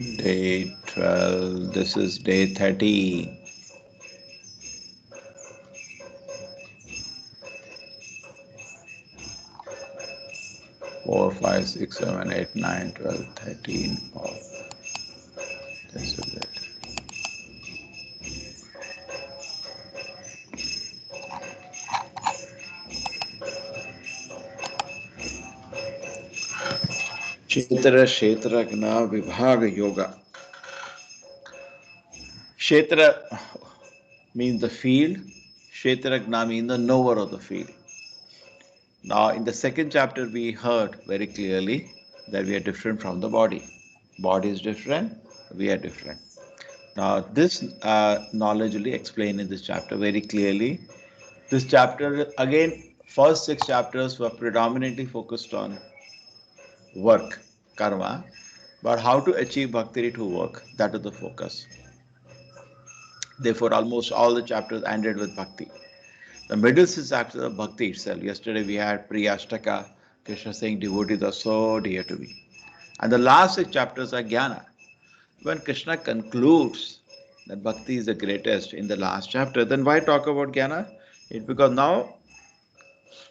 Day 12. This is day 30. 4, 5, 6, 7, 8, 9, 12, 13. Oh, this is it. Kshetra Kshetragna Vibhaga Yoga. Kshetra means the field. Kshetragna means the knower of the field. Now, in the second chapter, we heard very clearly that we are different from the body. Body is different, we are different. Now, this knowledge will be explained in this chapter very clearly. This chapter, again, first 6 chapters were predominantly focused on work, karma, but how to achieve bhakti through work, that is the focus. Therefore, almost all the chapters ended with bhakti. The middle 6 chapters of bhakti itself. Yesterday we had Priyashtaka, Krishna saying devotees are so dear to me. And the last 6 chapters are jnana. When Krishna concludes that bhakti is the greatest in the last chapter, then why talk about jnana? It's because now,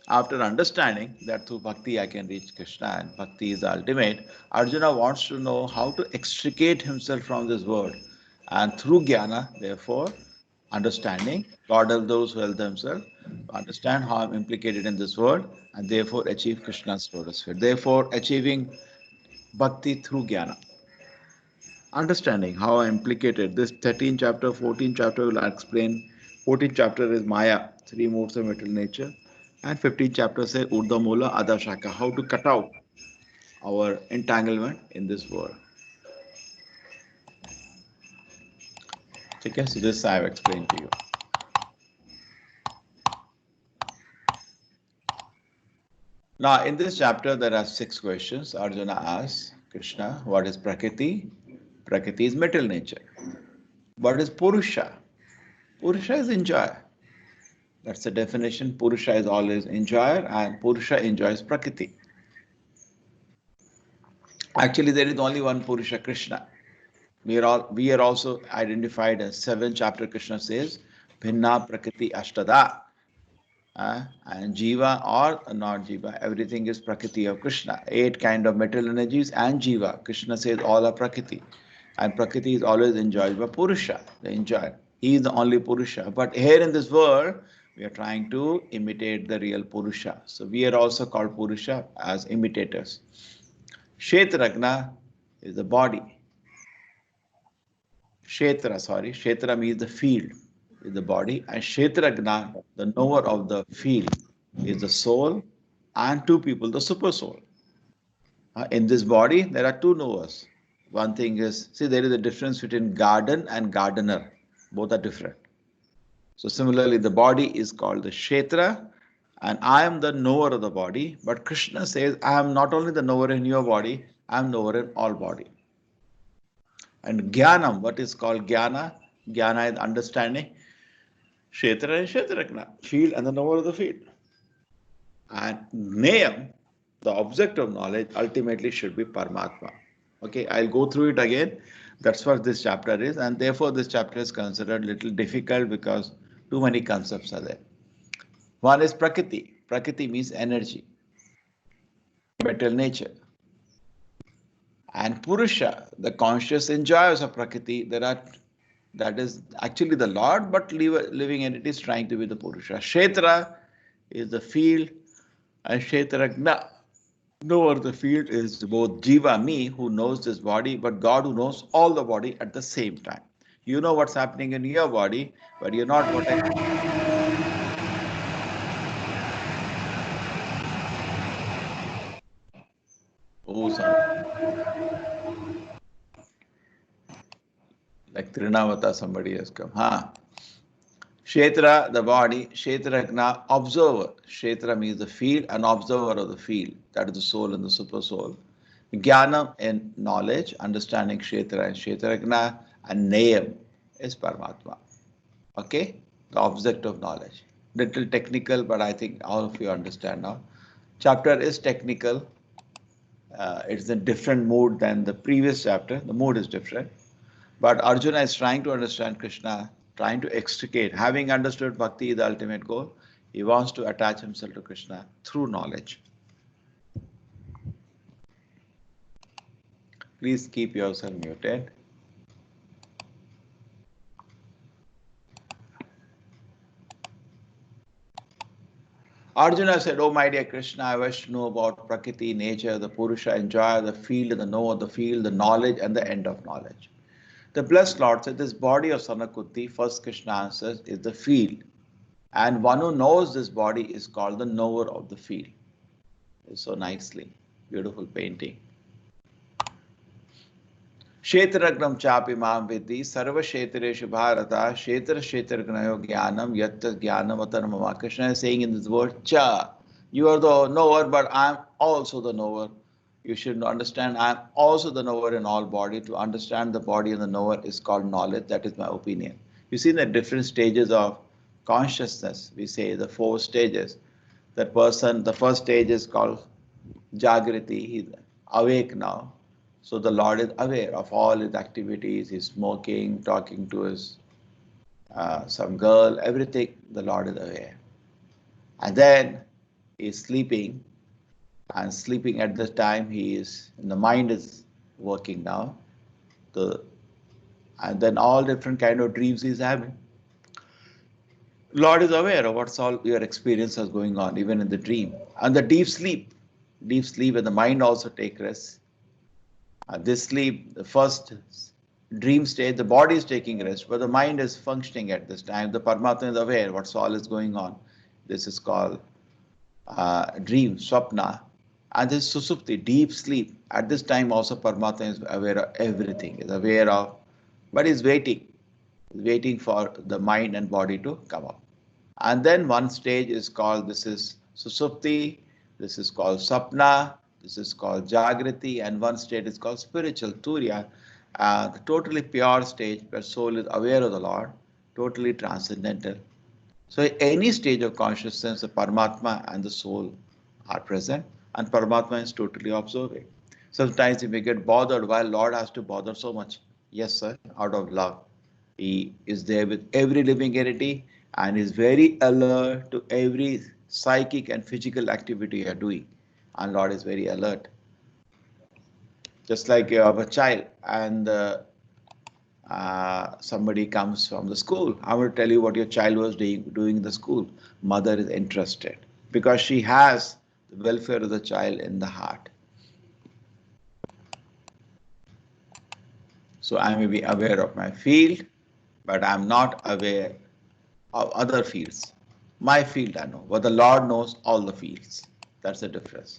after understanding that through bhakti I can reach Krishna and bhakti is the ultimate, Arjuna wants to know how to extricate himself from this world. And through jnana, therefore, understanding, God help those who help themselves, understand how I'm implicated in this world and therefore achieve Krishna's lotus sphere. Therefore, achieving bhakti through jnana. Understanding how I implicated. This 13th chapter, 14th chapter will explain. 14th chapter is Maya, 3 modes of material nature. And 15th chapter says Urdhva Mula Adha Shaka, how to cut out our entanglement in this world. Okay, so this I have explained to you. Now, in this chapter, there are 6 questions. Arjuna asks Krishna, what is Prakriti? Prakriti is material nature. What is Purusha? Purusha is enjoyer. That's the definition. Purusha is always enjoyer, and Purusha enjoys Prakriti. Actually, there is only one Purusha, Krishna. We are also identified as 7th chapter. Krishna says, Bhinna Prakriti Ashtada. And Jiva or not Jiva, everything is Prakriti of Krishna. 8 kind of material energies and Jiva. Krishna says all are Prakriti. And Prakriti is always enjoyed by Purusha, the enjoyer. He is the only Purusha. But here in this world, we are trying to imitate the real Purusha. So we are also called Purusha as imitators. Kshetragna is the body. Kshetra means the field is the body, and Kshetragna, the knower of the field, is the soul, and 2 people, the super soul. In this body, there are 2 knowers. One thing is, see, there is a difference between garden and gardener. Both are different. So similarly, the body is called the Kshetra, and I am the knower of the body. But Krishna says, I am not only the knower in your body, I am knower in all body. And Jnanam, what is called Jnana? Jnana is understanding. Kshetra and Kshetragna, field and the knower of the field. And Nayam, the object of knowledge, ultimately should be Paramatma. Okay, I'll go through it again. That's what this chapter is, and therefore this chapter is considered a little difficult because too many concepts are there. One is Prakriti. Prakriti means energy, material nature. And Purusha, the conscious enjoyers of Prakriti, that is actually the Lord, but living entities trying to be the Purusha. Kshetra is the field, and Kshetragna, knower of the field, is both Jiva, me, who knows this body, but God who knows all the body at the same time. You know what's happening in your body, but you're not what I. Oh, sorry. Like Trinavata, somebody has come. Kshetra, the body, Kshetragna, observer. Kshetra means the field, an observer of the field. That is the soul and the super soul. Jnana and knowledge, understanding Kshetra and Kshetragna, and Nayam is Paramatma. Okay? The object of knowledge. Little technical, but I think all of you understand now. Chapter is technical. It's a different mood than the previous chapter. The mood is different. But Arjuna is trying to understand Krishna, trying to extricate. Having understood bhakti is the ultimate goal, he wants to attach himself to Krishna through knowledge. Please keep yourself muted. Arjuna said, "Oh my dear Krishna, I wish to know about Prakriti, nature, the Purusha, enjoy the field, the know of the field, the knowledge, and the end of knowledge." The blessed Lord said, "This body of Sanakuti," first Krishna answers, "is the field. And one who knows this body is called the knower of the field." It's so nicely, beautiful painting. Kshetragram chapi mam vidhi sarva kshetreshu bharata kshetra kshetragnayo jnanam yatta jnanam atarmama. Krishna is saying in this word, cha, you are the knower, but I am also the knower. You should understand I am also the knower in all body. To understand the body and the knower is called knowledge. That is my opinion. You see the different stages of consciousness. We say the 4 stages. That person, the first stage is called Jagriti. He's awake now. So the Lord is aware of all his activities. He's smoking, talking to his some girl, everything. The Lord is aware. And then he's sleeping, and sleeping at this time the mind is working now. And then all different kind of dreams he's having. Lord is aware of what's all your experiences going on, even in the dream. And the deep sleep, and the mind also take rest. This sleep, the first dream state, the body is taking rest, but the mind is functioning at this time. The Paramatma is aware what's all is going on. This is called dream, swapna. And this susupti, deep sleep. At this time also Paramatma is aware of everything, is aware of, but is waiting for the mind and body to come up. And then one stage is called, this is susupti, this is called sapna, this is called jagriti, and one state is called spiritual, turiya, the totally pure stage where soul is aware of the Lord, totally transcendental. So any stage of consciousness, the Paramatma and the soul are present, and Paramatma is totally observing. Sometimes we may get bothered why Lord has to bother so much. Yes, sir, out of love. He is there with every living entity and is very alert to every psychic and physical activity you are doing. And Lord is very alert. Just like you have a child and somebody comes from the school. I will tell you what your child was doing in the school. Mother is interested because she has the welfare of the child in the heart. So I may be aware of my field, but I'm not aware of other fields. My field I know, but the Lord knows all the fields. That's the difference.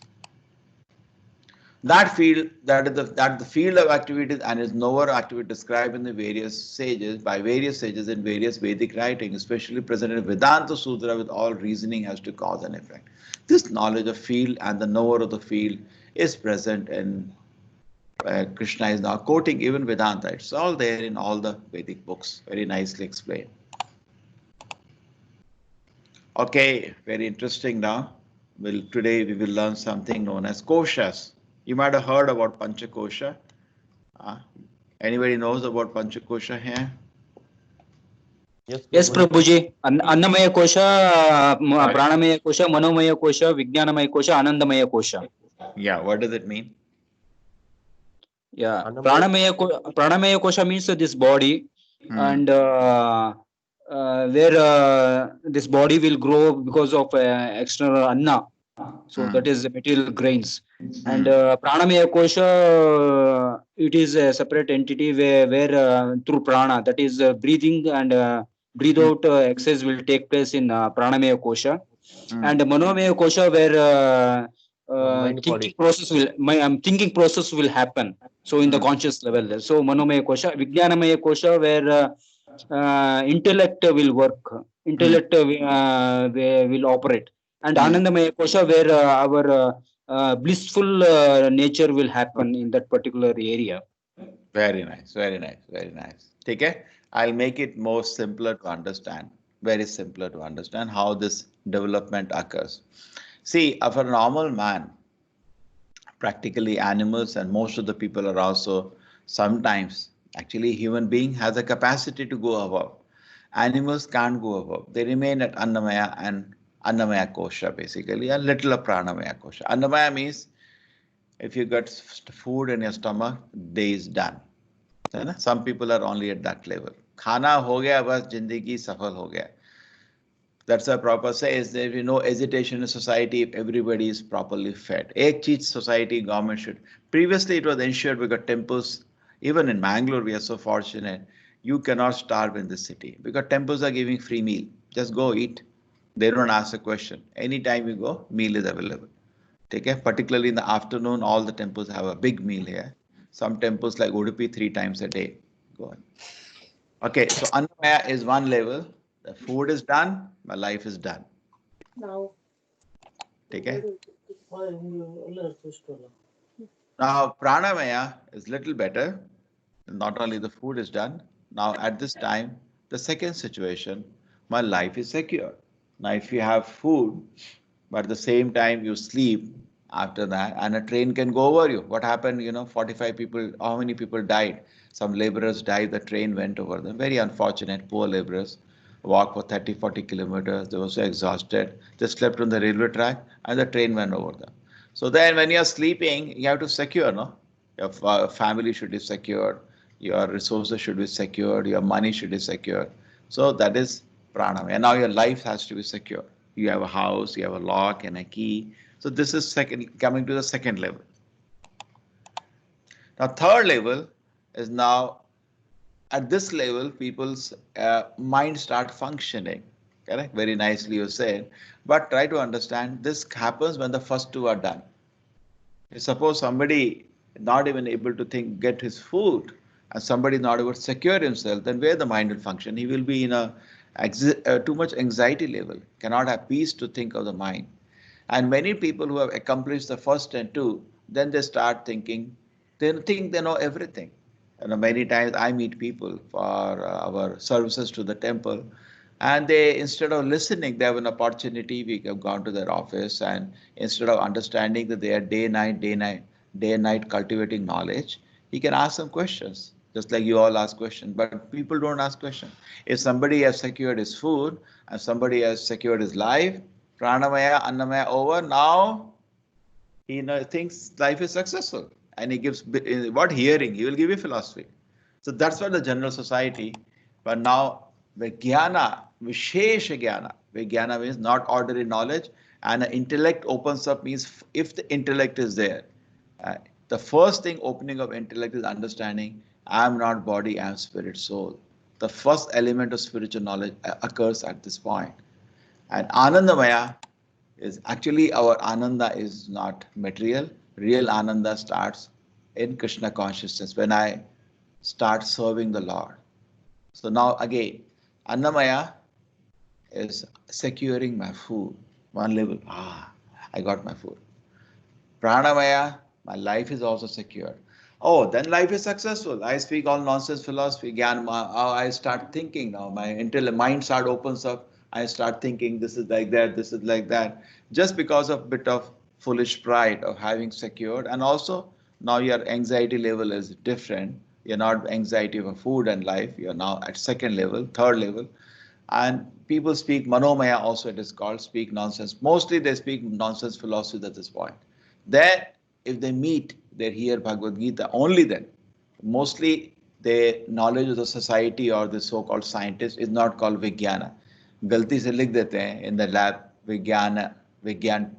That field, that the field of activities and its knower activity described in the various sages, by various sages in various Vedic writing, especially present in Vedanta Sutra with all reasoning as to cause and effect. This knowledge of field and the knower of the field is present in Krishna is now quoting even Vedanta. It's all there in all the Vedic books, very nicely explained. Okay, very interesting now. Today we will learn something known as Koshas. You might have heard about Panchakosha. Anybody knows about Panchakosha here? Yes, Prabhuji. Annamaya Kosha, Pranamaya Kosha, Manomaya Kosha, Vijnanamaya Kosha, Anandamaya Kosha. Yeah, what does it mean? Yeah, Pranamaya Kosha means this body, and where this body will grow because of external anna. So that is the material grains. And Pranamaya Kosha, it is a separate entity where through prana, that is breathing and breathe out exercise will take place in Pranamaya Kosha. And Manomaya Kosha, where thinking process will happen. So in the conscious level. So Manomaya Kosha, Vijnanamaya Kosha, where intellect will work, intellect will operate. And Anandamaya Kosha, where our blissful nature will happen in that particular area. Very nice, very nice, very nice. Okay, I'll make it more simpler to understand, very simpler to understand how this development occurs. See, for a normal man, Practically animals and most of the people are also sometimes, actually human being has a capacity to go above. Animals can't go above. They remain at Annamaya and Annamaya Kosha basically, a little of Pranamaya Kosha. Annamaya means if you got food in your stomach, day is done. है ना? Some people are only at that level. खाना हो गया बस जिंदगी सफल हो गया. That's why Prabhupada says there is no hesitation in society if everybody is properly fed. एक चीज society, government should. Previously it was ensured because temples, even in Mangalore we are so fortunate, you cannot starve in this city because temples are giving free meal. Just go eat. They don't ask a question. Anytime you go, meal is available. Okay? Particularly in the afternoon, all the temples have a big meal here. Some temples like Udupi 3 times a day. Go on. Okay, so Annamaya is one level. The food is done, my life is done. Now, Okay? Now Pranamaya is little better. Not only the food is done, now at this time, the second situation, my life is secure. Now if you have food, but at the same time you sleep after that, and a train can go over you. What happened, 45 people, how many people died? Some laborers died, the train went over them. Very unfortunate, poor laborers. Walked for 30, 40 kilometers. They were so exhausted. They slept on the railway track and the train went over them. So then when you're sleeping, you have to secure, no? Your family should be secured. Your resources should be secured. Your money should be secured. So that is pranam. And now your life has to be secure. You have a house, you have a lock and a key. So this is coming to the second level. Now third level is now at this level, people's mind start functioning. Correct? Very nicely you said. But try to understand this happens when the first two are done. Suppose somebody not even able to get his food, and somebody not able to secure himself, then where the mind will function? He will be in a too much anxiety level, cannot have peace to think of the mind. And many people who have accomplished the first and two, then they start thinking, they think they know everything. Many times I meet people for our services to the temple, and they, instead of listening, they have an opportunity. We have gone to their office, and instead of understanding that they are day and night cultivating knowledge, he can ask some questions, just like you all ask questions. But people don't ask questions. If somebody has secured his food and somebody has secured his life, pranamaya, annamaya over, now he thinks life is successful. And he gives, what hearing? He will give you philosophy. So that's what the general society. But now, Vijnana, Vishesha Jnana. Vijnana means not ordinary knowledge. And the intellect opens up means if the intellect is there. The first thing opening of intellect is understanding I am not body, I am spirit, soul. The first element of spiritual knowledge occurs at this point. And Anandamaya is actually our Ananda is not material. Real Ananda starts in Krishna consciousness when I start serving the Lord. So now again, Annamaya is securing my food. One level, I got my food. Pranamaya, my life is also secured. Oh, then life is successful. I speak all nonsense philosophy. I start thinking now. My mind start opens up. I start thinking this is like that, this is like that. Just because of bit of foolish pride of having secured. And also now your anxiety level is different. You're not anxiety of food and life. You're now at second level, third level. And people speak manomaya also it is called, speak nonsense. Mostly they speak nonsense philosophy at this point. Then if they meet, they hear Bhagavad Gita, only then. Mostly the knowledge of the society or the so-called scientist is not called Vijnana. गलती से लिख देते हैं in the lab विज्ञान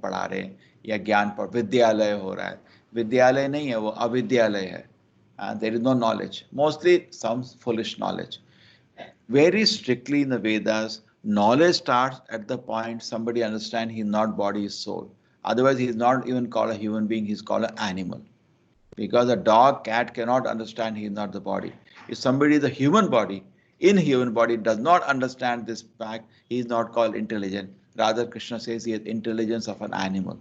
पढ़ा रहे हैं या ज्ञान विद्यालय हो रहा है. विद्यालय नहीं है, वो अविद्यालय है. There is no knowledge. Mostly some foolish knowledge. Very strictly in the Vedas, knowledge starts at the point somebody understands he's not body, is soul. Otherwise, he is not even called a human being, he's called an animal. Because a dog, cat cannot understand he is not the body. If somebody is a human body, in human body does not understand this fact, he is not called intelligent. Rather, Krishna says he has intelligence of an animal.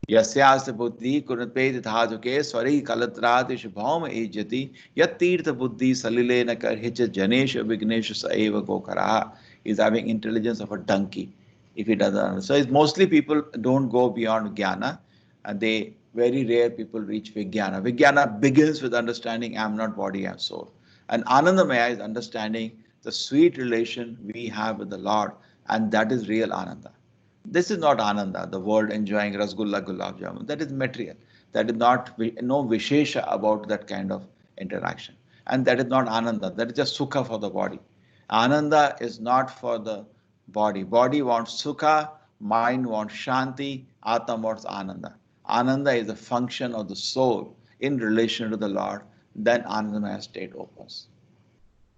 यस्यास्ति बुद्धि कुरुपेद धातुके स्वरी कलत्रादिश भौम ईजति यत तीर्थ बुद्धि सलिले न कर हिच जनेश विघ्नेश सएव गोकरा is having intelligence of a donkey if he doesn't understand. So it's mostly people don't go beyond jnana and they Very rare people reach Vijnana. Vijnana begins with understanding I am not body, I am soul. And Anandamaya is understanding the sweet relation we have with the Lord, and that is real Ananda. This is not Ananda, the world enjoying Rasgulla Gulab Jamun. That is material. That is not, no Vishesha about that kind of interaction. And that is not Ananda, that is just Sukha for the body. Ananda is not for the body. Body wants Sukha, mind wants Shanti, Atma wants Ananda. Ananda is a function of the soul in relation to the Lord. Then Anandamaya state opens.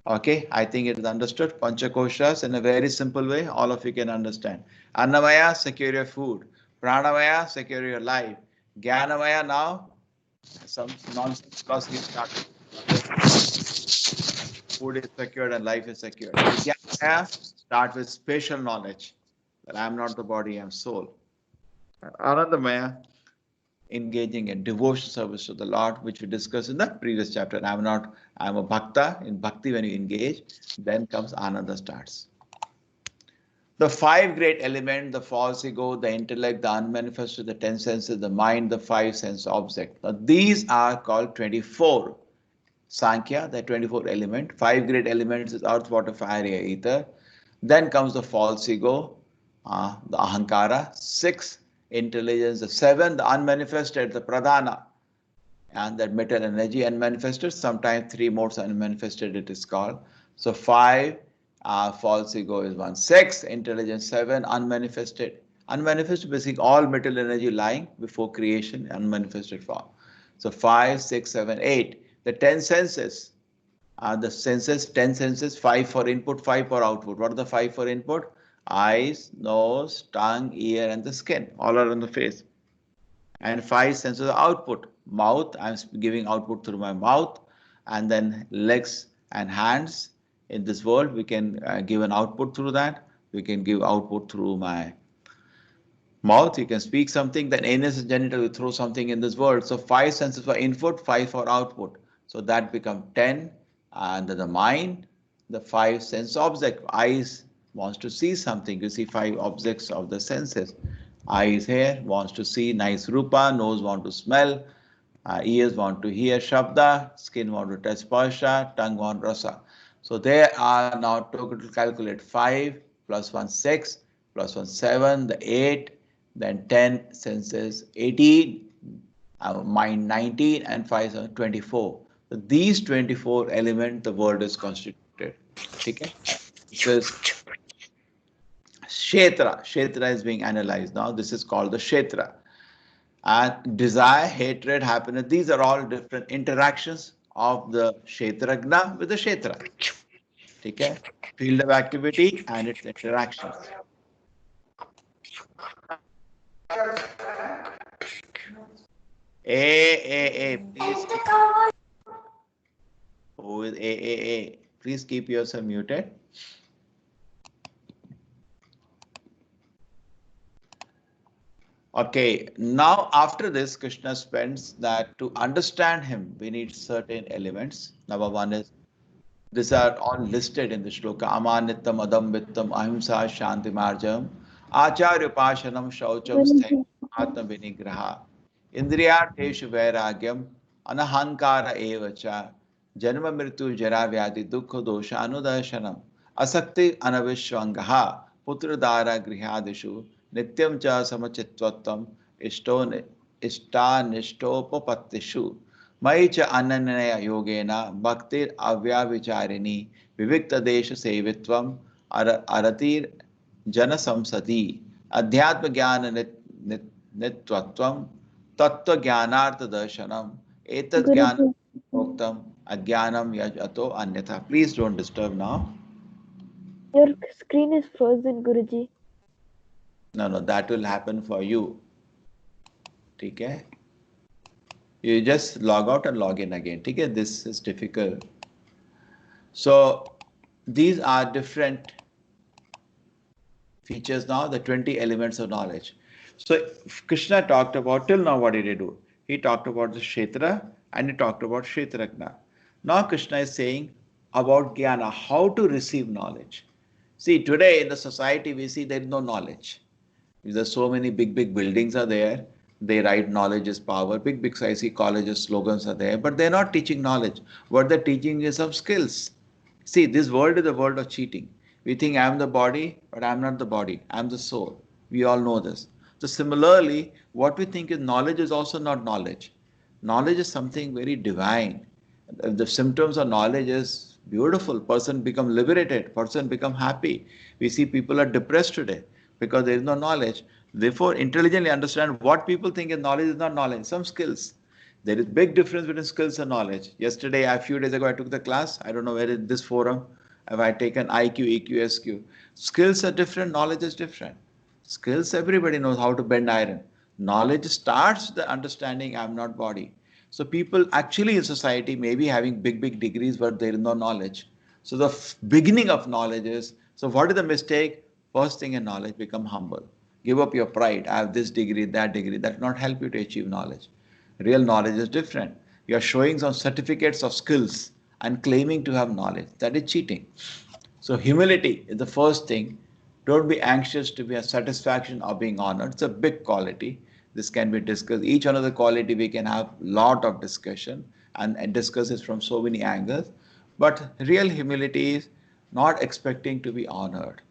Okay, I think it is understood. Panchakoshas in a very simple way, all of you can understand. Annamaya, secure your food. Pranamaya, secure your life. Jnanamaya, now some nonsense because he started. Food is secured and life is secured. Vijnanamaya, start with spatial knowledge that I am not the body, I am soul. Anandamaya, engaging in devotion service to the Lord, which we discussed in the previous chapter. I'm a bhakta. In bhakti, when you engage, then comes Ananda starts. The five great elements, the false ego, the intellect, the unmanifested, the 10 senses, the mind, the five sense objects. Now, these are called 24. Sankhya, the 24 element. Five great elements is earth, water, fire, air, ether. Then comes the false ego, the ahankara. 6, intelligence. The 7, the unmanifested, the pradhana. And that metal energy unmanifested. Sometimes 3 modes unmanifested it is called. So 5, false ego is 1. 6, intelligence. 7, unmanifested. Unmanifested, basically all metal energy lying before creation, unmanifested form. So 5, 6, 7, 8. The 10 senses. The senses, 10 senses, 5 for input, 5 for output. What are the 5 for input? Eyes, nose, tongue, ear, and the skin. All are on the face. And 5 senses of output. Mouth, I'm giving output through my mouth. And then legs and hands. In this world, we can give an output through that. We can give output through my mouth. You can speak something. Then anus and genital, we throw something in this world. So 5 senses for input, 5 for output. So that becomes 10. And the mind, the 5 sense object. Eyes wants to see something. You see 5 objects of the senses. Eyes here wants to see nice rupa, nose want to smell, ears want to hear shabda, skin want to touch sparsha, tongue want rasa. So there are now total calculate 5 plus 1 6 plus 1 7, the 8, then 10 senses 18, mind 19, and 5 7 24. So these 24 elements the world is constituted. Okay? So Kshetra. Kshetra is being analyzed now. This is called the Kshetra. And desire, hatred, happiness, these are all different interactions of the Kshetragna with the Kshetra. Okay? Field of activity and its interactions. A, please. Who is A? Please keep yourself muted. Okay, now after this, Krishna spends that to understand him, we need certain elements. Number one is, these are all listed in the shloka. Amanittam, Adam Vittam, Ahimsa, Shanti Marjam, Acharya Pashanam, Shaucham, Sthai, Atma Vinigraha, Indriyartheshu Vairagyam, Anahankara Evacha, Janma Mritu Jara Vyadi Dukha Dosha Anudashanam, Asakti Anavishwangaha, Putra Dara Grihadishu, Nityam Cha Samachitvatam, Ishtanishtopapatishu. मयि च अनन्य योगेन भक्तिर अव्याविचारिणी विविक्त देश सेवित्वम अरतिर जन संसति अध्यात्म ज्ञान नित्यत्वम तत्व ज्ञानार्थ दर्शनम एतत् ज्ञान प्रोक्तम अज्ञानम यजतो अन्यथा. Please don't disturb now. Your screen is frozen, Guruji. No, that will happen for you. Okay? You just log out and log in again. Okay? This is difficult. So these are different features now, the 20 elements of knowledge. So Krishna talked about, till now what did he do? He talked about the Kshetra and he talked about Kshetragna. Now Krishna is saying about Jnana, how to receive knowledge. See, today in the society we see there is no knowledge. There's so many big buildings are there, They write knowledge is power. Big, big IC colleges slogans are there, but they're not teaching knowledge. What they're teaching is some skills. See, this world is a world of cheating. We think I'm the body, but I'm not the body. I'm the soul. We all know this. So similarly, what we think is knowledge is also not knowledge. Knowledge is something very divine. The symptoms of knowledge is beautiful. Person become liberated. Person become happy. We see people are depressed today because there is no knowledge. Therefore, intelligently understand what people think is knowledge is not knowledge. Some skills. There is big difference between skills and knowledge. Yesterday, a few days ago, I took the class. I don't know where in this forum have I taken IQ, EQ, SQ. Skills are different. Knowledge is different. Skills, everybody knows how to bend iron. Knowledge starts the understanding I'm not body. So people actually in society may be having big, big degrees, but there is no knowledge. So the beginning of knowledge is, so what is the mistake? First thing in knowledge, become humble. Give up your pride. I have this degree, that degree. That will not help you to achieve knowledge. Real knowledge is different. You are showing some certificates of skills and claiming to have knowledge. That is cheating. So humility is the first thing. Don't be anxious to be a satisfaction of being honored. It's a big quality. This can be discussed. Each another quality we can have lot of discussion and discuss it from so many angles. But real humility is not expecting to be honored.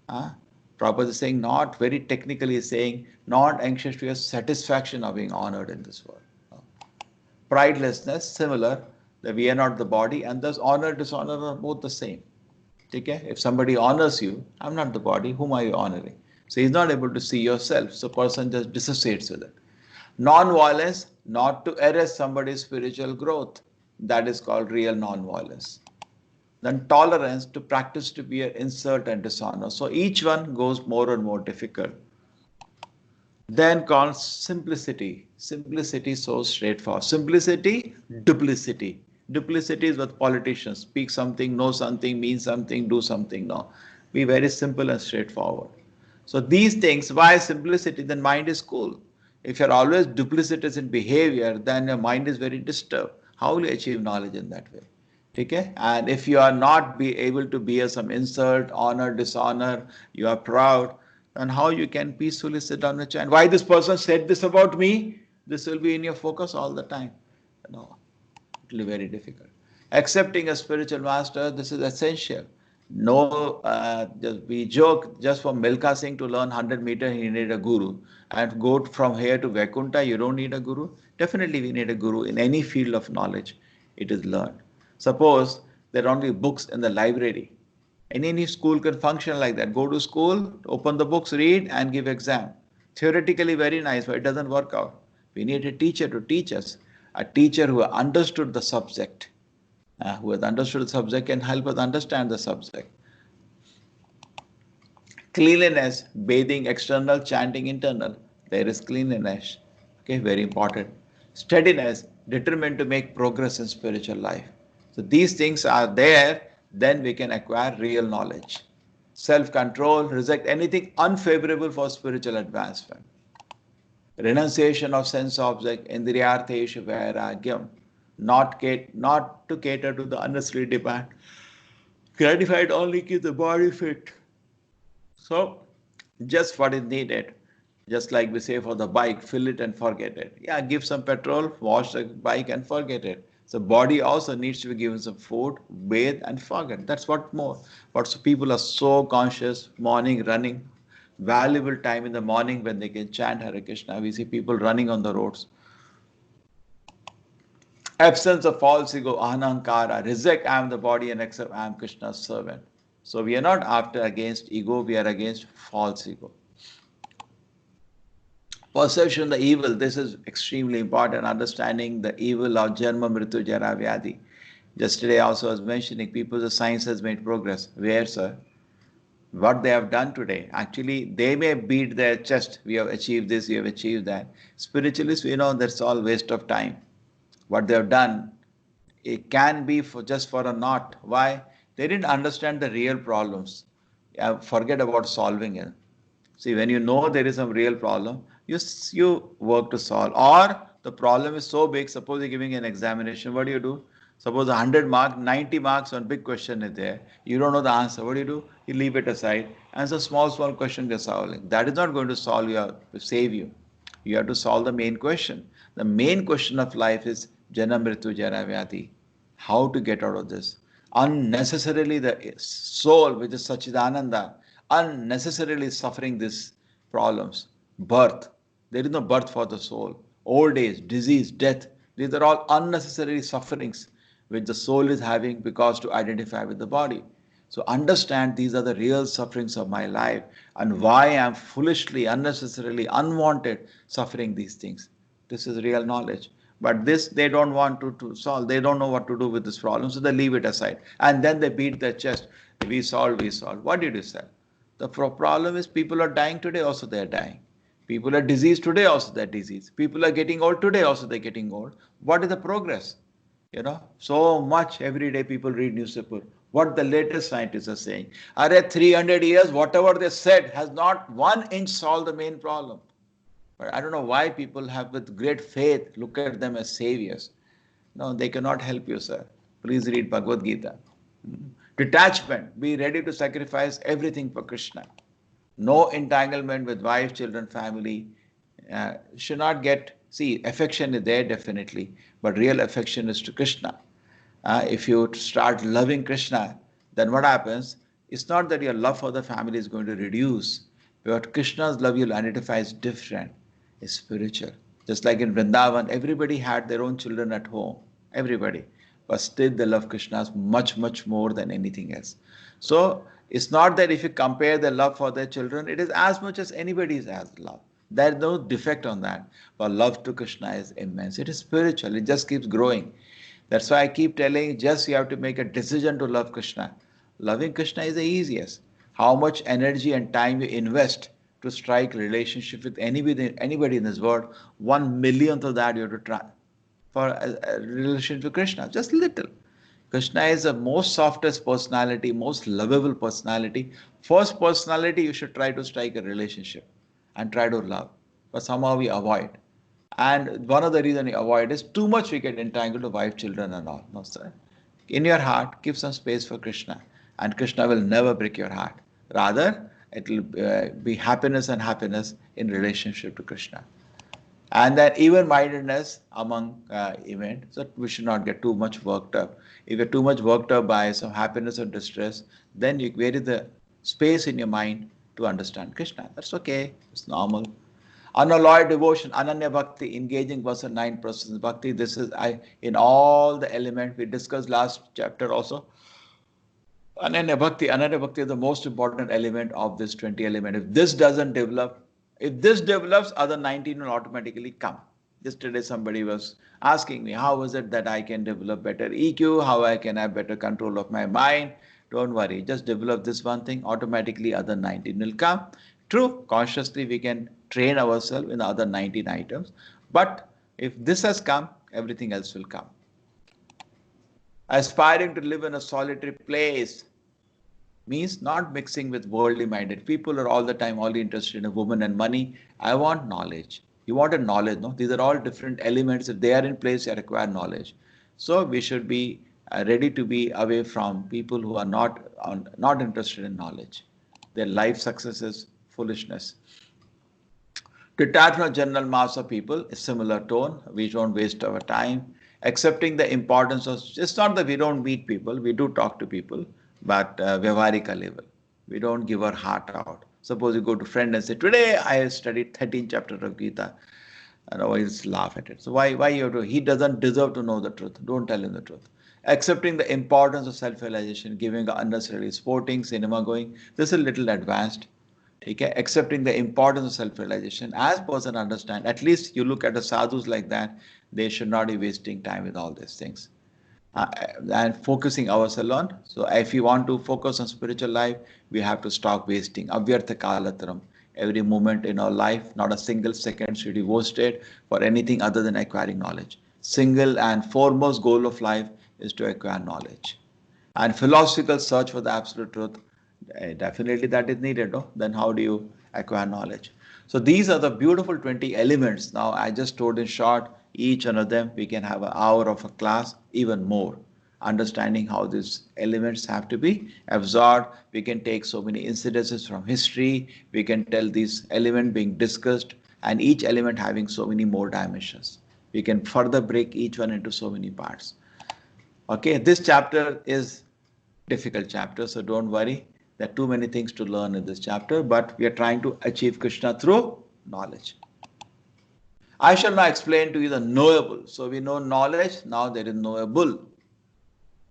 Huh? Prabhupada is saying not very technically saying not anxious to a satisfaction of being honored in this world. Pridelessness, similar, that we are not the body and thus honor, dishonor are both the same. Okay? If somebody honors you, I'm not the body, whom are you honoring? So he's not able to see yourself, so person just dissociates with it. Non-violence, not to arrest somebody's spiritual growth. That is called real non-violence. Then tolerance, to practice to be an insult and dishonor. So each one goes more and more difficult. Then comes simplicity. Simplicity is so straightforward. Simplicity, duplicity. Duplicity is what politicians speak something, know something, mean something, do something. No. Be very simple and straightforward. So these things, why simplicity? Then mind is cool. If you're always duplicitous in behavior, then your mind is very disturbed. How will you achieve knowledge in that way? Okay? And if you are not be able to bear some insult, honor, dishonor, you are proud, and how you can peacefully sit down and chant. Why this person said this about me? This will be in your focus all the time. No, it will be very difficult. Accepting a spiritual master, this is essential. No, we joke just for Milkha Singh to learn 100 meters, he needed a guru. And go from here to Vaikuntha, you don't need a guru. Definitely we need a guru in any field of knowledge. It is learned. Suppose there are only books in the library. Any school can function like that. Go to school, open the books, read and give exam. Theoretically very nice, but it doesn't work out. We need a teacher to teach us. A teacher who understood the subject. Who has understood the subject can help us understand the subject. Cleanliness, bathing external, chanting internal. There is cleanliness. Okay, very important. Steadiness, determined to make progress in spiritual life. So these things are there, then we can acquire real knowledge. Self-control, reject anything unfavorable for spiritual advancement. Renunciation of sense object, indriyartheshu vairagyam, not to cater to the unnecessary demand. Gratified only keep the body fit. So, just what is needed. Just like we say for the bike, fill it and forget it. Yeah, give some petrol, wash the bike and forget it. So body also needs to be given some food, bathe and forget. That's what more. But so people are so conscious, morning running, valuable time in the morning when they can chant Hare Krishna. We see people running on the roads. Absence of false ego, ahanankara, reject I am the body and accept I am Krishna's servant. So we are not after against ego, we are against false ego. Perception of the evil, this is extremely important, understanding the evil of Janma, Mritu, Jara, Vyadhi. Yesterday also I was mentioning, people, the science has made progress. Where, sir? What they have done today. Actually, they may beat their chest. We have achieved this, we have achieved that. Spiritualists, we know that's all waste of time. What they have done, it can be just for a knot. Why? They didn't understand the real problems. Forget about solving it. See, when you know there is some real problem, you work to solve. Or the problem is so big, suppose you're giving an examination, what do? Suppose 100 marks, 90 marks on big question is there. You don't know the answer. What do? You leave it aside. And it's a small question you're solving. That is not going to save you. You have to solve the main question. The main question of life is Jana Mritu Jara Vyati. How to get out of this? Unnecessarily, the soul, which is Sachidananda, unnecessarily suffering these problems. Birth. There is no birth for the soul. Old age, disease, death. These are all unnecessary sufferings which the soul is having because to identify with the body. So understand these are the real sufferings of my life and why I am foolishly, unnecessarily, unwanted suffering these things. This is real knowledge. But this they don't want to solve. They don't know what to do with this problem, so they leave it aside. And then they beat their chest. We solve, we solve. What did you say? The problem is people are dying today, also they are dying. People are diseased today, also they're diseased. People are getting old today, also they're getting old. What is the progress? So much every day people read newspaper. What the latest scientists are saying. Are 300 years, whatever they said has not 1 inch solved the main problem. But I don't know why people have with great faith look at them as saviors. No, they cannot help you, sir. Please read Bhagavad Gita. Detachment. Be ready to sacrifice everything for Krishna. No entanglement with wife, children, family. Should not get, see, affection is there definitely, but real affection is to Krishna. If you start loving Krishna, then what happens? It's not that your love for the family is going to reduce, but Krishna's love you'll identify is different. It's spiritual. Just like in Vrindavan, everybody had their own children at home. Everybody. But still they love Krishna much, much more than anything else. So it's not that if you compare their love for their children, it is as much as anybody's has love. There is no defect on that. But love to Krishna is immense. It is spiritual. It just keeps growing. That's why I keep telling, just you have to make a decision to love Krishna. Loving Krishna is the easiest. How much energy and time you invest to strike relationship with anybody in this world, 1 millionth of that you have to try for a relationship with Krishna. Just little. Krishna is the most softest personality, most lovable personality. First personality you should try to strike a relationship and try to love. But somehow we avoid. And one of the reasons we avoid is too much we get entangled with wife, children and all. No, sir. In your heart, give some space for Krishna. And Krishna will never break your heart. Rather, it will be happiness and happiness in relationship to Krishna. And then even-mindedness among events. So we should not get too much worked up. If you're too much worked up by some happiness or distress, then you vary the space in your mind to understand Krishna. That's okay. It's normal. Unalloyed devotion, ananya bhakti, engaging person 9% bhakti. This is in all the elements we discussed last chapter also. Ananya bhakti is the most important element of this 20 element. If this doesn't develop, if this develops, other 19 will automatically come. Yesterday somebody was asking me, how is it that I can develop better EQ, how I can have better control of my mind. Don't worry, just develop this one thing, automatically other 19 will come. True, consciously we can train ourselves in the other 19 items. But if this has come, everything else will come. Aspiring to live in a solitary place means not mixing with worldly minded people are all the time only interested in a woman and money. I want knowledge. You wanted knowledge, no? These are all different elements. If they are in place, you require knowledge. So we should be ready to be away from people who are not interested in knowledge. Their life success is foolishness. Detach from general mass of people, a similar tone. We don't waste our time. Accepting the importance of, it's not that we don't meet people, we do talk to people, but Vyavarika level. We don't give our heart out. Suppose you go to a friend and say, today I studied 13th chapter of Gita, and always laugh at it. So why you have to, he doesn't deserve to know the truth. Don't tell him the truth. Accepting the importance of self-realization, giving unnecessarily sporting, cinema going, this is a little advanced. Okay? Accepting the importance of self-realization. As person understand, at least you look at the sadhus like that, they should not be wasting time with all these things. And focusing ourselves on. So if you want to focus on spiritual life, we have to stop wasting. Avyartha kalatram. Every moment in our life, not a single second should be wasted for anything other than acquiring knowledge. Single and foremost goal of life is to acquire knowledge. And philosophical search for the absolute truth, definitely that is needed. No? Then how do you acquire knowledge? So these are the beautiful 20 elements. Now I just told in short, each one of them we can have an hour of a class, even more. Understanding how these elements have to be absorbed. We can take so many incidences from history. We can tell these elements being discussed and each element having so many more dimensions. We can further break each one into so many parts. Okay, this chapter is difficult chapter, so don't worry. There are too many things to learn in this chapter, but we are trying to achieve Krishna through knowledge. I shall now explain to you the knowable. So we know knowledge, now there is knowable.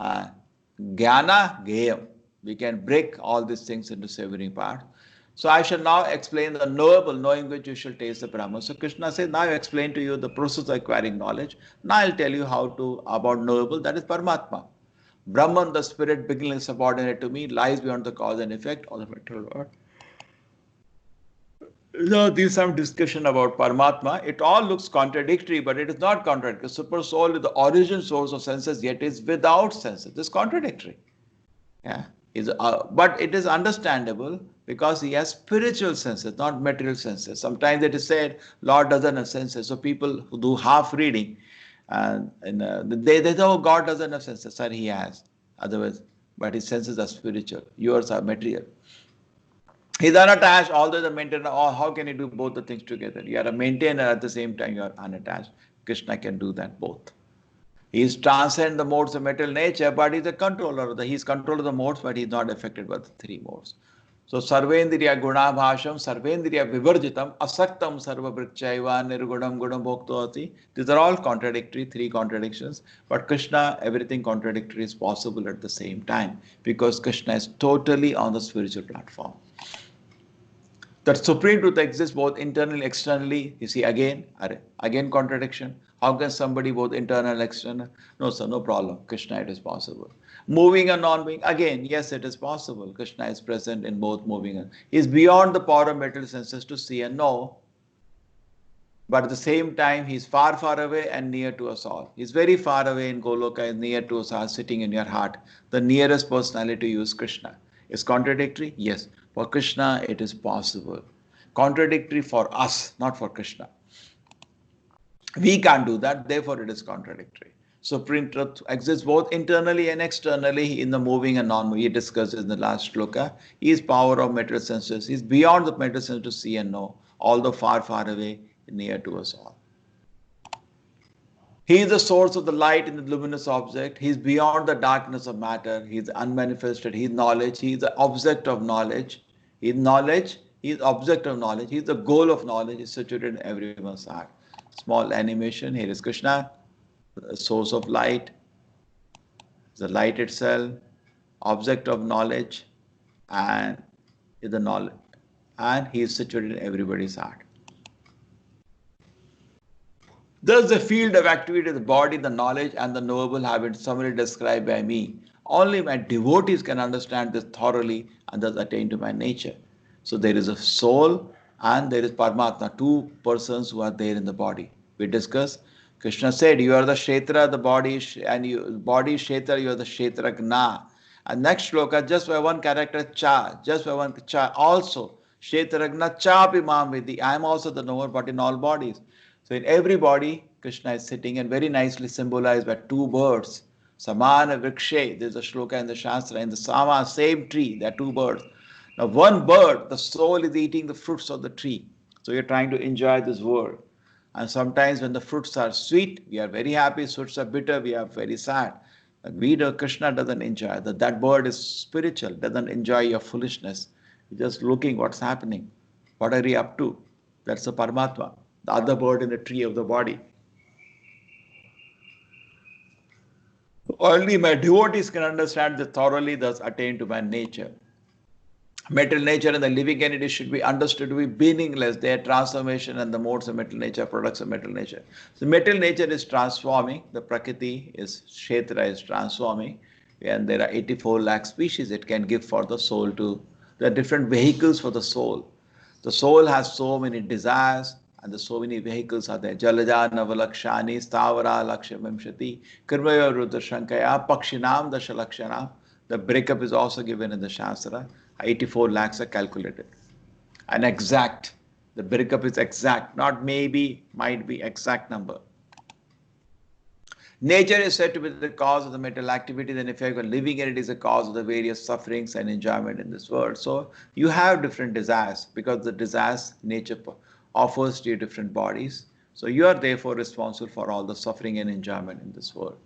Jnana, Geyam. We can break all these things into severing parts. So I shall now explain the knowable, knowing which you shall taste the Brahma. So Krishna says, now I explain to you the process of acquiring knowledge. Now I'll tell you how to, about knowable, that is Paramatma. Brahman, the spirit, beginning subordinate to me, lies beyond the cause and effect of the material world. So there is some discussion about Paramatma. It all looks contradictory, but it is not contradictory. Super soul is the origin source of senses, yet is without senses. This is contradictory. Yeah. But it is understandable because he has spiritual senses, not material senses. Sometimes it is said Lord doesn't have senses. So people who do half reading, they say, oh, God doesn't have senses. Sir, he has. Otherwise, but his senses are spiritual. Yours are material. He's unattached, although the maintainer. Oh, how can you do both the things together? You are a maintainer at the same time you are unattached. Krishna can do that both. He is transcend the modes of material nature, but he's a controller. He's controller of the modes, but he's not affected by the three modes. So sarvendriya gunabhasham, sarvendriya vivarjitam, asaktam sarva brikchaiva, nirgunam gunam bhoktoati. These are all contradictory, three contradictions. But Krishna, everything contradictory is possible at the same time because Krishna is totally on the spiritual platform. That supreme truth exists both internally and externally. You see, again contradiction. How can somebody both internal and external? No, sir, no problem. Krishna, it is possible. Moving and non-moving, again, yes, it is possible. Krishna is present in both moving and. He is beyond the power of material senses to see and know. But at the same time, he is far, far away and near to us all. He is very far away in Goloka, is near to us all, sitting in your heart. The nearest personality to you is Krishna. Is contradictory? Yes. For Krishna, it is possible. Contradictory for us, not for Krishna. We can't do that, therefore it is contradictory. Supreme truth exists both internally and externally in the moving and non-moving. He discussed in the last shloka. He is power of material senses. He is beyond the material senses to see and know, although far, far away, near to us all. He is the source of the light in the luminous object. He is beyond the darkness of matter. He is unmanifested. He is knowledge. He is the object of knowledge. He is knowledge. He is object of knowledge. He is the goal of knowledge. He is situated in everyone's heart. Small animation. Here is Krishna, the source of light, the light itself, object of knowledge, and is the knowledge. And he is situated in everybody's heart. Thus, the field of activity of the body, the knowledge, and the knowable have been summarily described by me. Only my devotees can understand this thoroughly and thus attain to my nature. So there is a soul and there is Paramatma, two persons who are there in the body. We discussed. Krishna said, you are the Kshetra, the body, and you body Kshetra, you are the Kshetragna. And next shloka, just by one character, Cha, just by one Cha, also, Kshetragna Chapi Mam Vidi. I am also the knower, but in all bodies. So in every body, Krishna is sitting and very nicely symbolized by two birds. Samana Vrikshe, there is a shloka in the Shastra, in the Sama, same tree, there are two birds. Now one bird, the soul is eating the fruits of the tree. So you're trying to enjoy this world. And sometimes when the fruits are sweet, we are very happy. Fruits are bitter, we are very sad. But Krishna doesn't enjoy that. That bird is spiritual, doesn't enjoy your foolishness. He's just looking what's happening. What are you up to? That's the Paramatma. The other bird in the tree of the body. Only my devotees can understand this thoroughly, thus attain to my nature. Material nature and the living entity should be understood to be meaningless. Their transformation and the modes of material nature, products of material nature. So material nature is transforming. The Prakriti is, Kshetra is transforming. And there are 84 lakh species it can give for the soul to. There are different vehicles for the soul. The soul has so many desires. And the so many vehicles are there. Jalaja, Navalakshani, Stavara, Lakshamimshati, Kirmaya, Rudra Shankaya, Pakshinam, Dashalakshana. The breakup is also given in the Shastra. 84 lakhs are calculated. And exact. The breakup is exact. Not maybe, might be exact number. Nature is said to be the cause of the material activities and effect, and living entity is the cause of the various sufferings and enjoyment in this world. So you have different desires because the desires, nature offers to you different bodies. So you are therefore responsible for all the suffering and enjoyment in this world.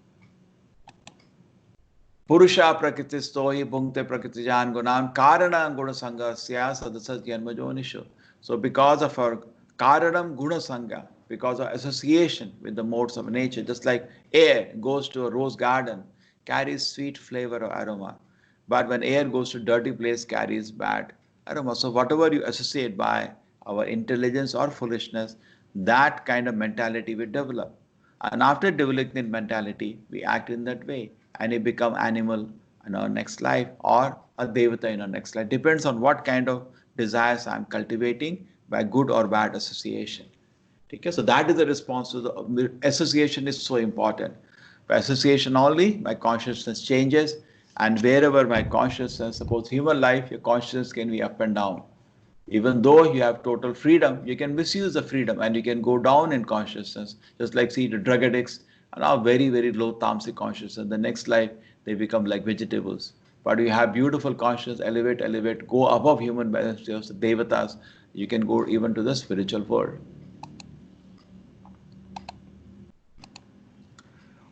Purusha prakritisto hi bhunkte prakritijan gunam karanam guna sangasya sadasat janmajonisho. So because of our karanam guna sangha, because of association with the modes of nature, just like air goes to a rose garden, carries sweet flavor or aroma. But when air goes to dirty place, carries bad aroma. So whatever you associate by our intelligence or foolishness, that kind of mentality we develop. And after developing that mentality, we act in that way and we become animal in our next life or a devata in our next life. Depends on what kind of desires I'm cultivating by good or bad association. Okay, so that is the response to the association is so important. By association only, my consciousness changes, and wherever my consciousness, suppose human life, your consciousness can be up and down. Even though you have total freedom, you can misuse the freedom and you can go down in consciousness. Just like see the drug addicts are now very, very low tamasic consciousness. The next life, they become like vegetables. But you have beautiful consciousness, elevate, elevate, go above human beings, devatas. You can go even to the spiritual world.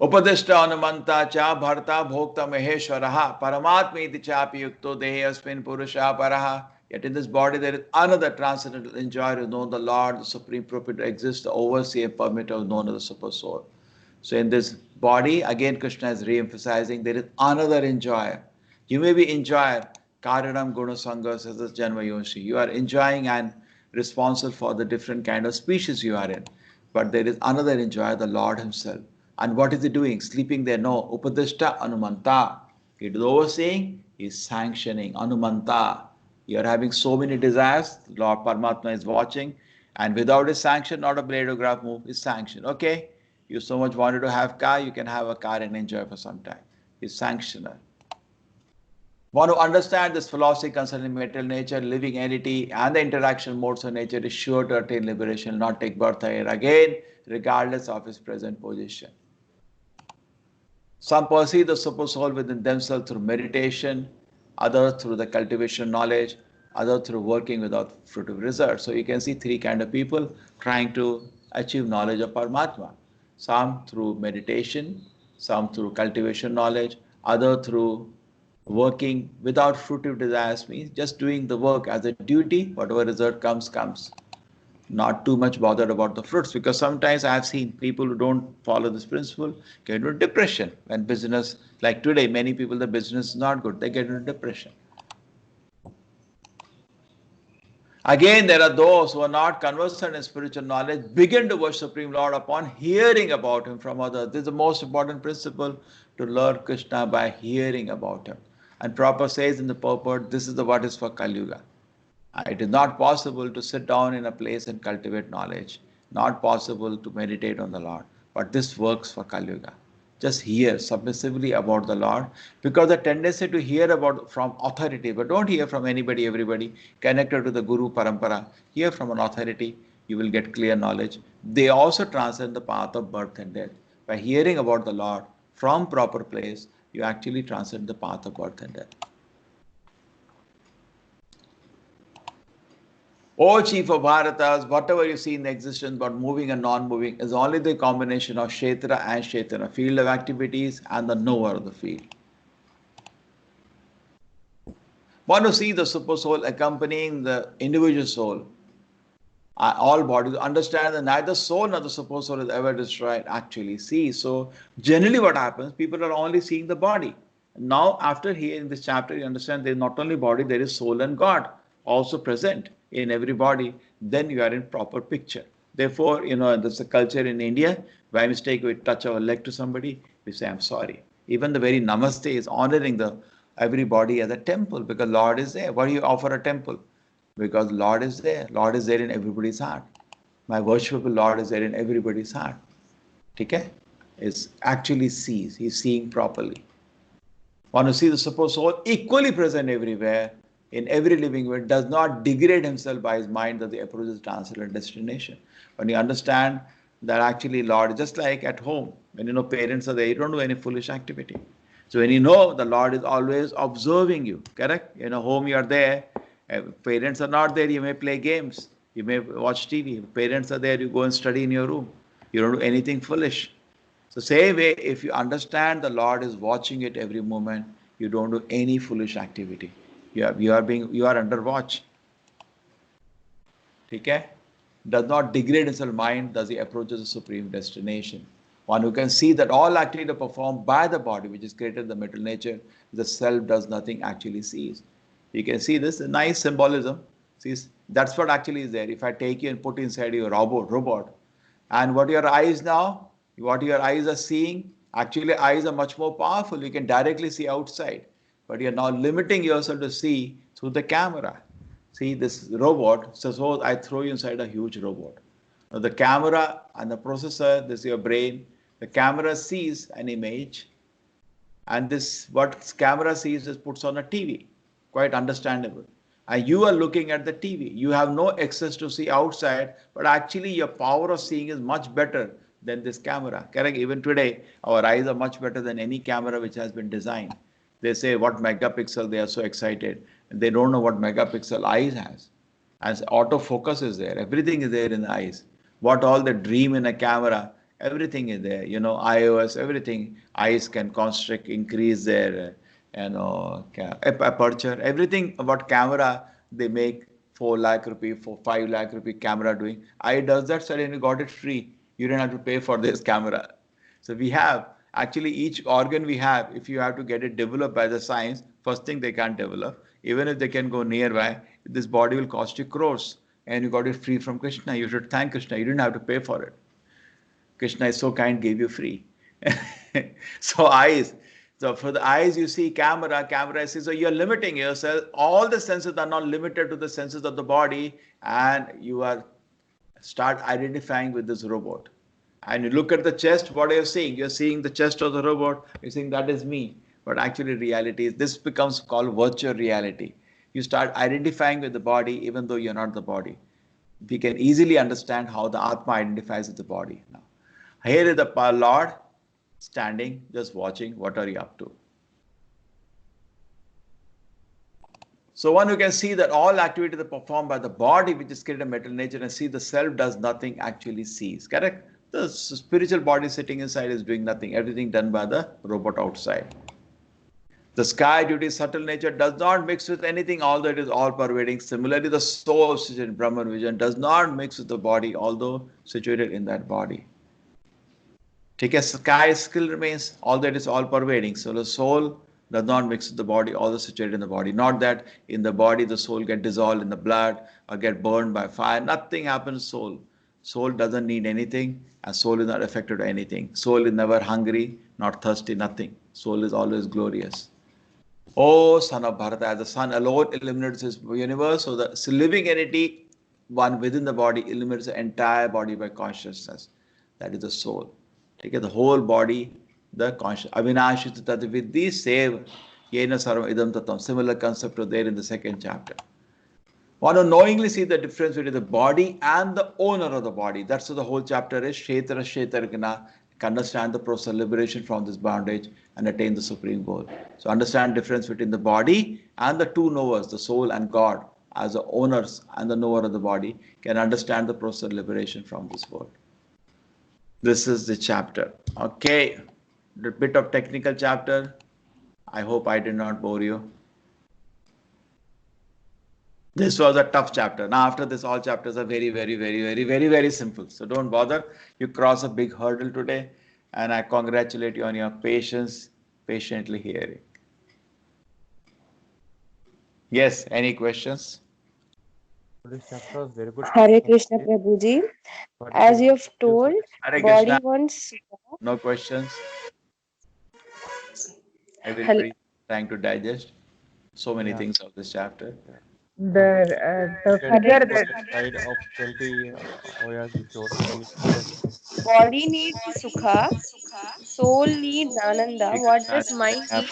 Upadishta anumanta cha bharta bhokta maheshwaraha paramatma iti chapi yukto dehe asmin purusha paraha. Yet in this body there is another transcendental enjoyer who is known the Lord, the Supreme Proprietor exists, the overseer, permitter known as the Super Soul. So in this body, again Krishna is re-emphasizing there is another enjoyer. You may be enjoyer, Karanam Guna Sangha says Janma Yonshi. You are enjoying and responsible for the different kind of species you are in. But there is another enjoyer, the Lord Himself. And what is He doing? Sleeping there? No. Upadishta Anumanta. He is overseeing, He is sanctioning. Anumanta. You are having so many desires, Lord Paramatma is watching, and without His sanction, not a blade or graph move is sanctioned. Okay? You so much wanted to have car, you can have a car and enjoy for some time. He's sanctioner. Want to understand this philosophy concerning material nature, living entity, and the interaction modes of nature is sure to attain liberation, not take birth here again, regardless of his present position. Some perceive the super soul within themselves through meditation, others through the cultivation of knowledge, others through working without fruitive results. So you can see three kind of people trying to achieve knowledge of Paramatma. Some through meditation, some through cultivation knowledge, other through working without fruitive desires, means just doing the work as a duty, whatever result comes, comes. Not too much bothered about the fruits, because sometimes I have seen people who don't follow this principle get into depression when business, like today, many people, the business is not good, they get into depression. Again, there are those who are not conversant in spiritual knowledge, begin to worship Supreme Lord upon hearing about Him from others. This is the most important principle, to learn Krishna by hearing about Him. And Prabhupada says in the purport, this is the what is for Kali Yuga. It is not possible to sit down in a place and cultivate knowledge, not possible to meditate on the Lord. But this works for Kali Yuga. Just hear submissively about the Lord, because the tendency to hear about from authority, but don't hear from anybody, everybody, connected to the Guru Parampara, hear from an authority, you will get clear knowledge. They also transcend the path of birth and death. By hearing about the Lord from proper place, you actually transcend the path of birth and death. O chief of Bharatas, whatever you see in existence but moving and non-moving is only the combination of Kshetra and Kshetana, field of activities and the knower of the field. Want to see the super soul accompanying the individual soul, all bodies, understand that neither soul nor the super soul is ever destroyed, actually. See, so generally what happens, people are only seeing the body. Now after hearing this chapter, you understand there is not only body, there is soul and God also present in every body. Then you are in proper picture. Therefore, there's a culture in India, by mistake we touch our leg to somebody, we say, I'm sorry. Even the very namaste is honoring the every body as a temple, because Lord is there. Why do you offer a temple? Because Lord is there. Lord is there in everybody's heart. My worshipful Lord is there in everybody's heart. Okay? Is actually sees. He's seeing properly. Want to see the super soul equally present everywhere, in every living world, does not degrade himself by his mind that the approach is transcendental destination. When you understand that actually Lord, just like at home, when parents are there, you don't do any foolish activity. So when the Lord is always observing you, correct? In a home you are there, parents are not there, you may play games. You may watch TV. Parents are there, you go and study in your room. You don't do anything foolish. So same way, if you understand the Lord is watching it every moment, you don't do any foolish activity. You are under watch. Okay? Does not degrade his mind, thus he approaches the supreme destination. One who can see that all activity performed by the body, which is created in the material nature, the self does nothing, actually sees. You can see this nice symbolism. See, that's what actually is there. If I take you and put inside your robot, and what your eyes now, what your eyes are seeing, actually eyes are much more powerful. You can directly see outside, but you're now limiting yourself to see through the camera. See this robot, so suppose I throw you inside a huge robot. Now the camera and the processor, this is your brain, the camera sees an image, and this what camera sees is puts on a TV. Quite understandable. And you are looking at the TV. You have no access to see outside, but actually your power of seeing is much better than this camera. Correct? Even today, our eyes are much better than any camera which has been designed. They say what megapixel, they are so excited, and they don't know what megapixel eyes has. As autofocus is there, everything is there in the eyes. What all the dream in a camera, everything is there. iOS, everything. Eyes can constrict, increase their, aperture. Everything about camera, they make 4 lakh rupee, 5 lakh rupee camera doing. I does that, suddenly got it free. You don't have to pay for this camera. So we have actually each organ we have, if you have to get it developed by the science, first thing they can't develop. Even if they can go nearby, this body will cost you crores. And you got it free from Krishna. You should thank Krishna. You didn't have to pay for it. Krishna is so kind, gave you free. So eyes. So for the eyes, you see camera says, so you're limiting yourself. All the senses are not limited to the senses of the body, and you are start identifying with this robot. And you look at the chest, what are you seeing? You're seeing the chest of the robot, you're saying that is me. But actually reality is, this becomes called virtual reality. You start identifying with the body even though you're not the body. We can easily understand how the Atma identifies with the body. Now, here is the Lord standing, just watching, what are you up to? So one who can see that all activities are performed by the body, which is created in material nature, and see the self does nothing, actually sees. Correct? The spiritual body sitting inside is doing nothing. Everything done by the robot outside. The sky, due to its subtle nature, does not mix with anything, although it is all-pervading. Similarly, the soul, situated in Brahman vision, does not mix with the body, although situated in that body. Take a sky still remains, although it is all-pervading. So the soul does not mix with the body, although situated in the body. Not that in the body the soul get dissolved in the blood or get burned by fire. Nothing happens to soul. Soul doesn't need anything, and soul is not affected by anything. Soul is never hungry, not thirsty, nothing. Soul is always glorious. Oh, son of Bharata, as the sun alone illuminates his universe, so the living entity, one within the body, illuminates the entire body by consciousness. That is the soul. Take the whole body, the conscious. Avinashi tatavidhi save yena sarvam idam tatam. Similar concept was there in the second chapter. Want to knowingly see the difference between the body and the owner of the body. That's what the whole chapter is. Kshetra Kshetragna. Understand the process of liberation from this bondage and attain the supreme goal. So understand difference between the body and the two knowers, the soul and God, as the owners and the knower of the body, can understand the process of liberation from this world. This is the chapter. Okay, a bit of technical chapter. I hope I did not bore you. This was a tough chapter. Now after this, all chapters are very, very, very, very, very, very simple. So don't bother. You cross a big hurdle today, and I congratulate you on your patience, patiently hearing. Yes, any questions? This chapter was very good. Hare Krishna Prabhuji. But As you have told, Hare body Krishna. wants. No questions? Hello. Everybody trying to digest so many things of this chapter. The get figure the that side of 20 Oyas you showed. Body needs sukha, soul needs ananda. What does mind need?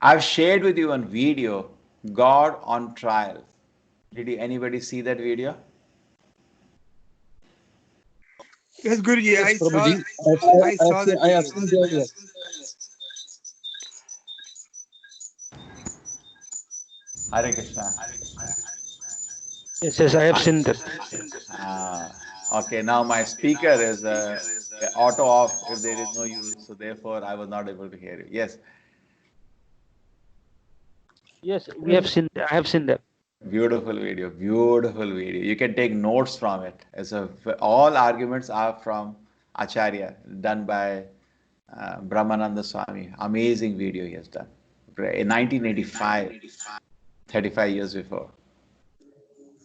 I've shared with you on video, God on trial. Did anybody see that video? Yes, Guruji, Yes, I saw Prabhuji. that I have video. seen the audio. Hare Krishna. Yes, I have seen that. Okay, now my speaker is auto off if there is no use, so therefore I was not able to hear you. Yes, Yes, we have seen. I have seen that. beautiful video, beautiful video. You can take notes from it. All arguments are from Acharya, done by Brahmananda Swami. Amazing video he has done in 1985, 35 years before.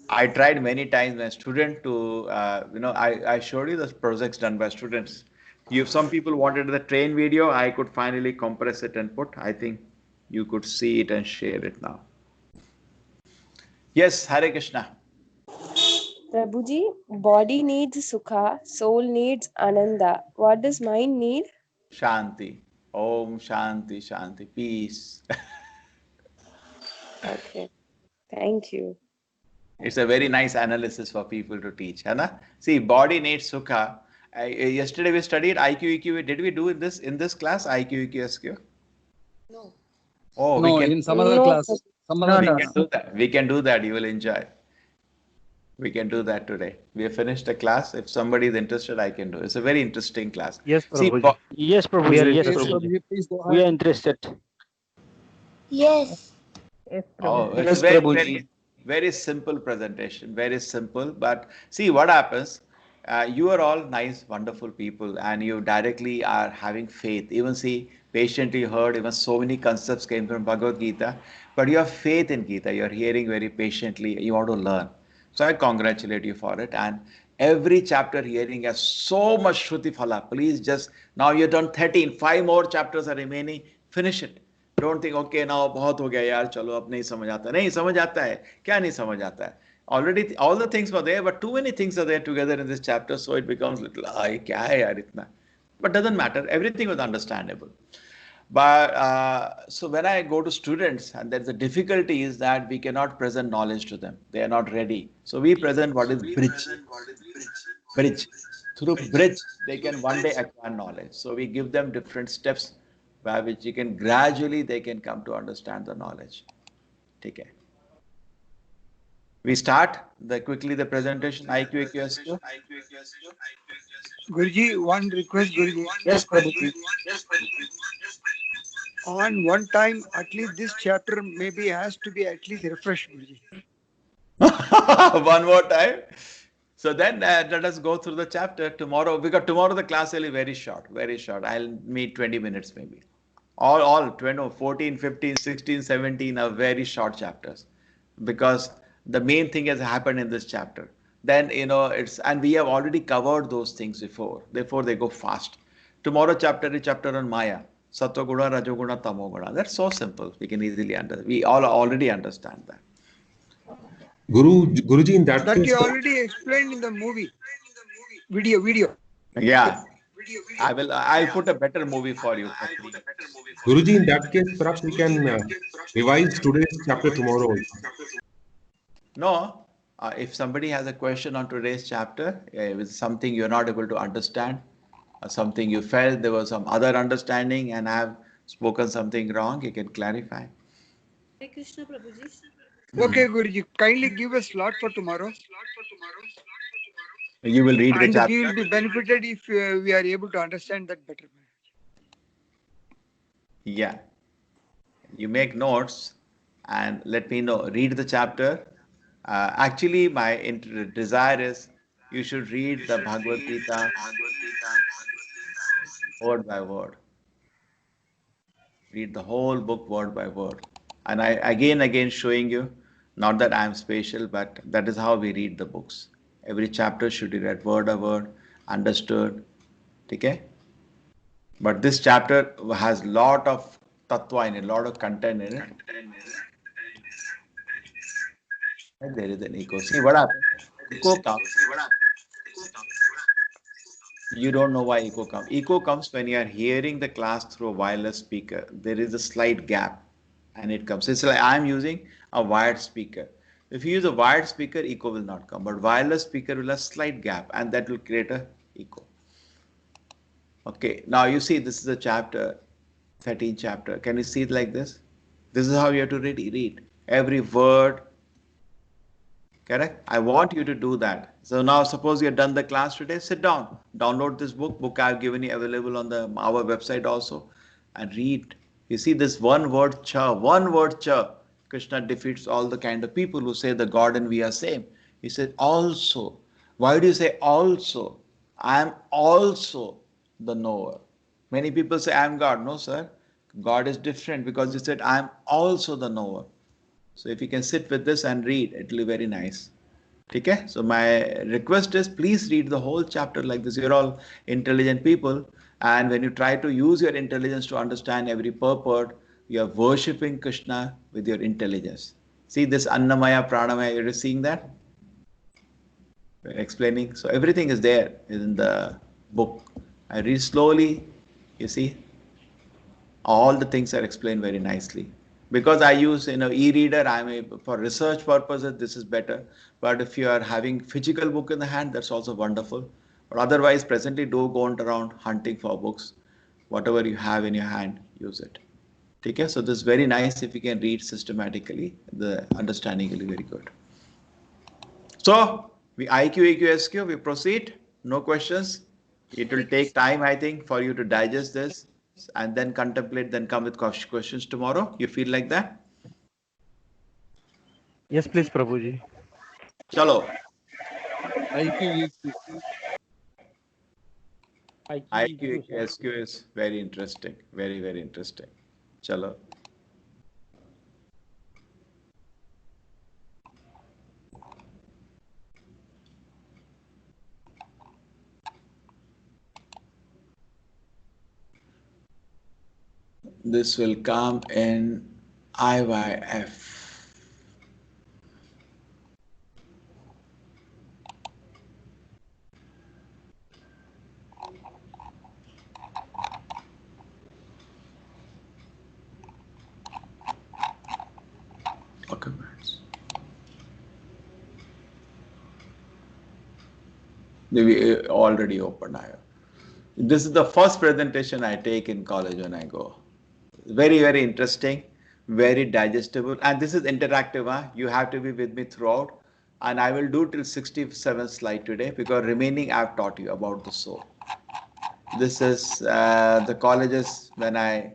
I tried many times my student to, I showed you the projects done by students. If some people wanted the train video, I could finally compress it and put. I think you could see it and share it now. Yes, Hare Krishna. Prabhuji, body needs sukha, soul needs ananda. What does mind need? Shanti. Om Shanti Shanti. Peace. Okay, thank you. It's a very nice analysis for people to teach. Hai na? See, body needs sukha. Yesterday we studied IQ, EQ. Did we do in this class IQ, EQ, SQ? No. Oh, No, we can. in some other No, class. Prabhuji. Some other We no, can do that. We can do that. You will enjoy. We can do that today. We have finished the class. If somebody is interested, I can do. It's a very interesting class. Yes, See, Prabhuji. Yes, we are Prabhuji. Yes, Yes, interested. Prabhuji. Prabhuji, please go We ahead. are interested. Yes. Yes, oh, Prabhuji. it's Yes, very, Prabhuji. very, very simple presentation. Very simple. But see what happens. You are all nice, wonderful people, and you directly are having faith. Even see, patiently heard. Even so many concepts came from Bhagavad Gita. But you have faith in Gita. You are hearing very patiently. You want to learn. So I congratulate you for it. And every chapter hearing has so much Shruti Phala. Please just, now you've done 13, 5 more chapters are remaining. Finish it. Don't think, okay, now बहुत हो गया यार, चलो अब नहीं समझ आता. नहीं समझ आता है. क्या नहीं समझ आता है? Already all the things were there, but too many things are there together in this chapter, so it becomes little, ay, क्या है यार इतना? But doesn't matter. Everything was understandable. But so when I go to students, and there's a difficulty is that we cannot present knowledge to them. They are not ready. So we present what is bridge. Bridge. Through bridge, they can one day acquire knowledge. So we give them different steps by which you can gradually they can come to understand the knowledge. Okay. We start quickly the presentation. IQ, AQ, SQ. Guruji, one request, Guruji. Yes, Prabhuji. On one time, at least this chapter maybe has to be at least refreshed, Guruji. One more time. So then let us go through the chapter tomorrow, because tomorrow the class will be very short, very short. I'll meet 20 minutes maybe. All 20, 14, 15, 16, 17 are very short chapters, because the main thing has happened in this chapter. Then, and we have already covered those things before. Therefore, they go fast. Tomorrow chapter is chapter on Maya. Sattva Guna, Rajoguna, Tamoguna. That's so simple. We can easily understand. We all already understand that. Guruji, in that That case, you already explained in the movie. Video. Yeah. I'll put a better movie for you. Guruji, in that case, perhaps we can revise today's chapter tomorrow. No, if somebody has a question on today's chapter, with something you're not able to understand, or something you felt there was some other understanding and have spoken something wrong, you can clarify. Hare Krishna Prabhuji. Okay, Guruji, kindly give a slot for tomorrow. You will read the And chapter. we will be benefited if we are able to understand that better. Yeah. You make notes and let me know. Read the chapter. Actually, my desire is you should read the Bhagavad Gita word by word. Read the whole book word by word. And I again showing you, not that I am special, but that is how we read the books. Every chapter should be read word by word, understood. Okay? But this chapter has lot of tattva in it, lot of content in it. And there is an echo. See what happens? Echo comes. You don't know why echo comes. Echo comes when you are hearing the class through a wireless speaker. There is a slight gap and it comes. It's like I'm using a wired speaker. If you use a wired speaker, echo will not come. But wireless speaker will have a slight gap and that will create a echo. Okay, now you see this is a chapter, 13th chapter. Can you see it like this? This is how you have to read. every word. Correct? I want you to do that. So now suppose you have done the class today, sit down, download this book I've given you available on our website also, and read. You see this one word cha, Krishna defeats all the kind of people who say the God and we are same. He said also. Why do you say also? I am also the knower. Many people say I am God. No, sir. God is different because he said I am also the knower. So if you can sit with this and read, it will be very nice. Okay? So my request is please read the whole chapter like this. You're all intelligent people, and when you try to use your intelligence to understand every purport, you are worshipping Krishna with your intelligence. See this Annamaya, Pranamaya, you're seeing that? We're explaining. So everything is there in the book. I read slowly, you see, all the things are explained very nicely. Because I use e-reader, for research purposes this is better. But if you are having physical book in the hand, that's also wonderful. But otherwise, presently don't go around hunting for books. Whatever you have in your hand, use it. Okay, so this is very nice if you can read systematically. The understanding will be very good. So we IQ, EQ, SQ, we proceed. No questions. It will take time, I think, for you to digest this and then contemplate, then come with questions tomorrow. You feel like that? Yes, please, Prabhuji. Chalo. IQ, IQ, SQ is very interesting. Very, very interesting. Chalo. This will come in IYF. Documents. We already opened. This is the first presentation I take in college when I go. Very, very interesting, very digestible. And this is interactive. Huh? You have to be with me throughout. And I will do till 67th slide today because remaining I've taught you about the soul. This is the colleges when I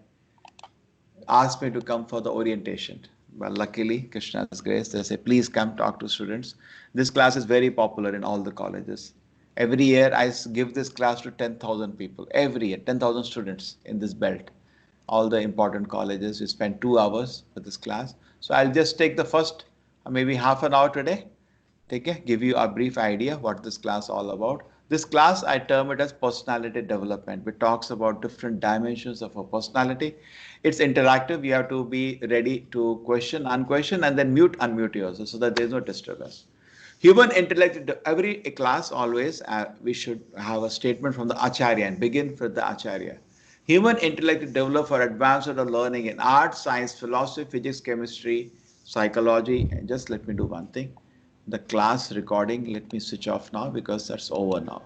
asked me to come for the orientation. Well, luckily, Krishna's grace, they say, please come talk to students. This class is very popular in all the colleges. Every year, I give this class to 10,000 people. Every year, 10,000 students in this belt. All the important colleges, we spend 2 hours for this class. So I'll just take the first maybe half an hour today. Give you a brief idea what this class all about. This class, I term it as personality development, which talks about different dimensions of a personality. It's interactive. You have to be ready to question, unquestion, and then mute, unmute yourself so that there's no disturbance. Human intellect, every class always, we should have a statement from the Acharya and begin with the Acharya. Human intellect is developed for advanced learning in art, science, philosophy, physics, chemistry, psychology. And just let me do one thing. The class recording, let me switch off now because that's over now.